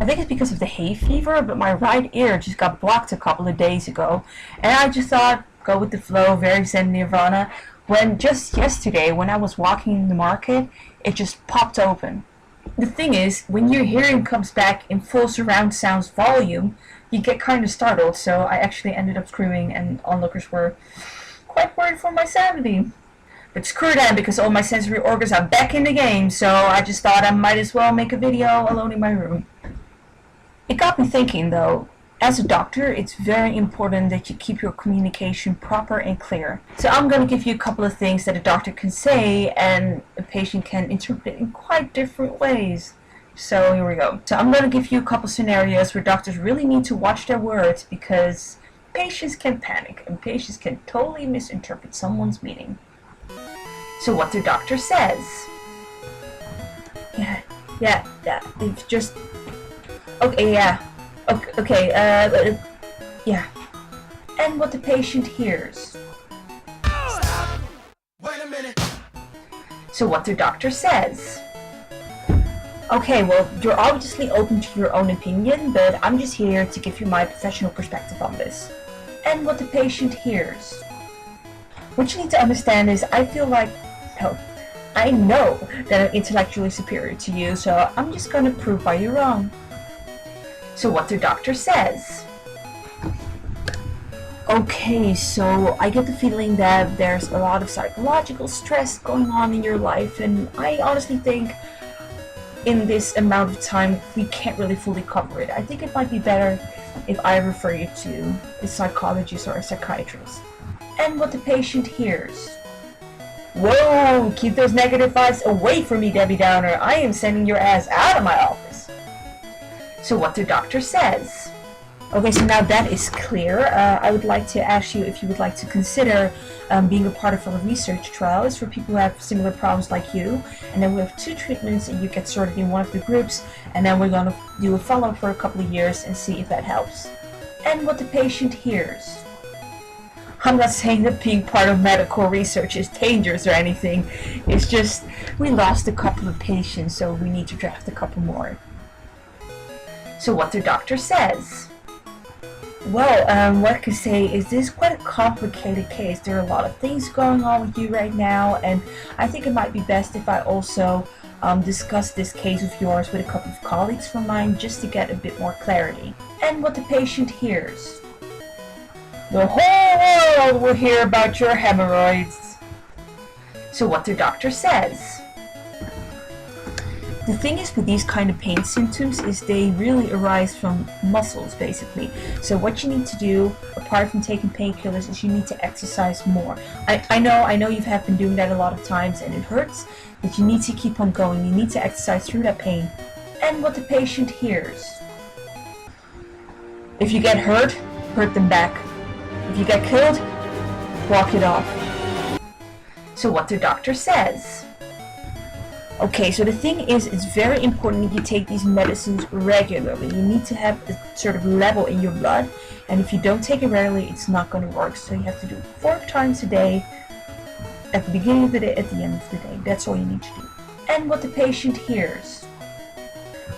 think it's because of the hay fever, but my right ear just got blocked a couple of days ago, and I just thought, go with the flow, very zen nirvana, when just yesterday, when I was walking in the market, it just popped open. The thing is, when your hearing comes back in full surround sounds volume, you get kind of startled, so I actually ended up screaming, and onlookers were quite worried for my sanity. But screw that, because all my sensory organs are back in the game, so I just thought I might as well make a video alone in my room. It got me thinking though, as a doctor, it's very important that you keep your communication proper and clear. So I'm going to give you a couple of things that a doctor can say and a patient can interpret in quite different ways. So here we go. So I'm going to give you a couple scenarios where doctors really need to watch their words, because patients can panic and patients can totally misinterpret someone's meaning. So what the doctor says. Yeah, it's just... Okay, yeah. Okay, yeah. And what the patient hears. Stop. Wait a minute. So what the doctor says. Okay, well, you're obviously open to your own opinion, but I'm just here to give you my professional perspective on this. And what the patient hears. What you need to understand is, I know that I'm intellectually superior to you, so I'm just gonna prove why you're wrong. So what the doctor says. Okay, so I get the feeling that there's a lot of psychological stress going on in your life, and I honestly think in this amount of time we can't really fully cover it. I think it might be better if I refer you to a psychologist or a psychiatrist. And what the patient hears. Whoa, keep those negative vibes away from me, Debbie Downer. I am sending your ass out of my office. So what the doctor says. Okay, so now that is clear. I would like to ask you if you would like to consider being a part of a research trial. It's for people who have similar problems like you. And then we have 2 treatments and you get sorted in one of the groups. And then we're going to do a follow-up for a couple of years and see if that helps. And what the patient hears. I'm not saying that being part of medical research is dangerous or anything. It's just we lost a couple of patients, so we need to draft a couple more. So what the doctor says. Well, what I can say is this is quite a complicated case. There are a lot of things going on with you right now, and I think it might be best if I also discuss this case of yours with a couple of colleagues from mine, just to get a bit more clarity. And what the patient hears. The whole world will hear about your hemorrhoids. So what the doctor says. The thing is with these kind of pain symptoms is they really arise from muscles, basically. So what you need to do, apart from taking painkillers, is you need to exercise more. I know you have been doing that a lot of times and it hurts, but you need to keep on going. You need to exercise through that pain. And what the patient hears. If you get hurt, hurt them back. If you get killed, walk it off. So what the doctor says. Okay, so the thing is, it's very important that you take these medicines regularly. You need to have a sort of level in your blood, and if you don't take it regularly, it's not going to work. So you have to do it 4 times a day, at the beginning of the day, at the end of the day. That's all you need to do. And what the patient hears.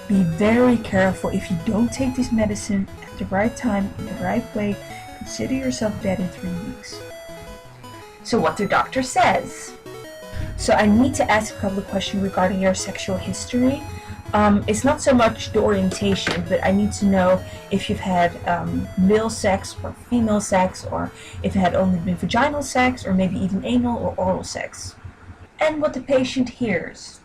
Be very careful. If you don't take this medicine at the right time, in the right way, consider yourself dead in 3 weeks. So what the doctor says. So I need to ask a couple of questions regarding your sexual history. It's not so much the orientation, but I need to know if you've had male sex or female sex, or if it had only been vaginal sex, or maybe even anal or oral sex. And what the patient hears.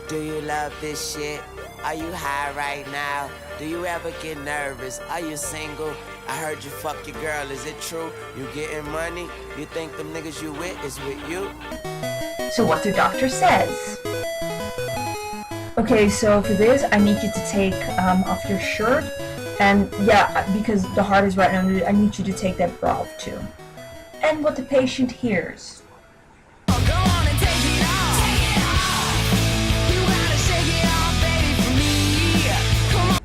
Do you love this shit? Are you high right now? Do you ever get nervous? Are you single? I heard you fuck your girl, is it true? You getting money? You think them niggas you with is with you? So what the doctor says. Okay, so for this, I need you to take off your shirt, and yeah, because the heart is right under it, I need you to take that bra off too. And what the patient hears.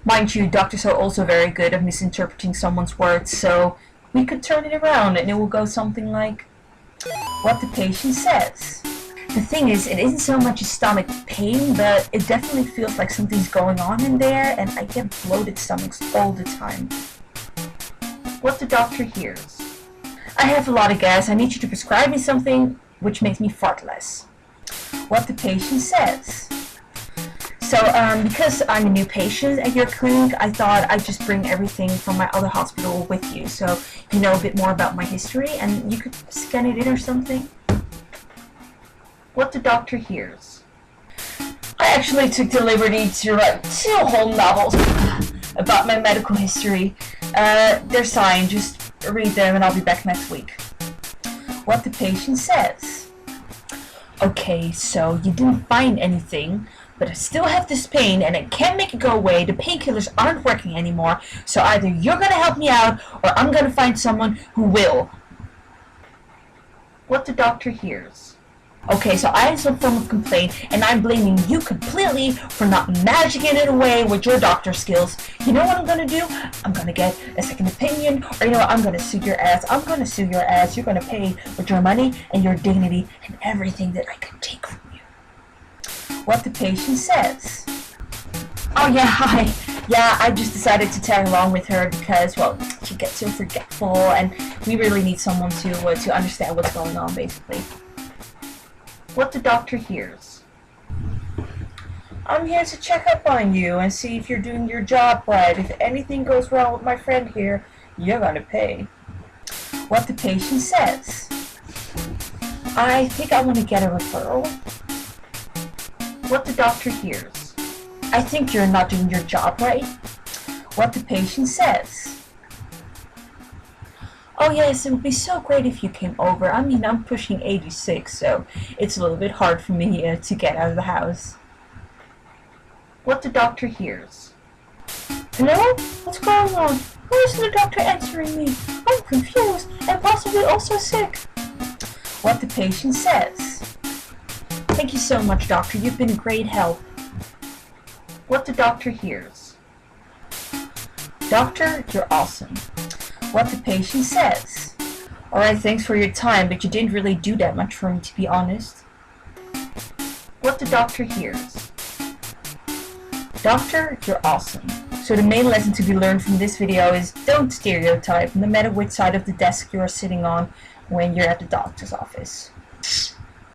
Mind you, doctors are also very good at misinterpreting someone's words, so we could turn it around and it will go something like what the patient says. The thing is, it isn't so much a stomach pain, but it definitely feels like something's going on in there, and I get bloated stomachs all the time. What the doctor hears. I have a lot of gas. I need you to prescribe me something which makes me fart less. What the patient says. So, because I'm a new patient at your clinic, I thought I'd just bring everything from my other hospital with you, so you know a bit more about my history, and you could scan it in or something. What the doctor hears. I actually took the liberty to write 2 whole novels about my medical history. They're signed, just read them and I'll be back next week. What the patient says. Okay, so you didn't find anything, but I still have this pain and I can't make it go away. The painkillers aren't working anymore, so either you're gonna help me out or I'm gonna find someone who will. What the doctor hears. Okay, so I have some form of complaint, and I'm blaming you completely for not magicking it away with your doctor skills. You know what I'm gonna do? I'm gonna get a second opinion, or you know what, I'm gonna sue your ass. I'm gonna sue your ass. You're gonna pay with your money and your dignity and everything that I can take from you. What the patient says. Oh yeah, hi. Yeah, I just decided to tag along with her because, well, she gets so forgetful, and we really need someone to understand what's going on, basically. What the doctor hears. I'm here to check up on you and see if you're doing your job right. If anything goes wrong with my friend here, you're gonna pay. What the patient says. I think I want to get a referral. What the doctor hears. I think you're not doing your job right. What the patient says. Oh yes, it would be so great if you came over. I mean, I'm pushing 86, so it's a little bit hard for me to get out of the house. What the doctor hears. Hello? What's going on? Why isn't the doctor answering me? I'm confused and possibly also sick. What the patient says. Thank you so much, doctor. You've been a great help. What the doctor hears. Doctor, you're awesome. What the patient says. Alright, thanks for your time, but you didn't really do that much for me, to be honest. What the doctor hears. Doctor, you're awesome. So the main lesson to be learned from this video is don't stereotype, no matter which side of the desk you are sitting on when you're at the doctor's office.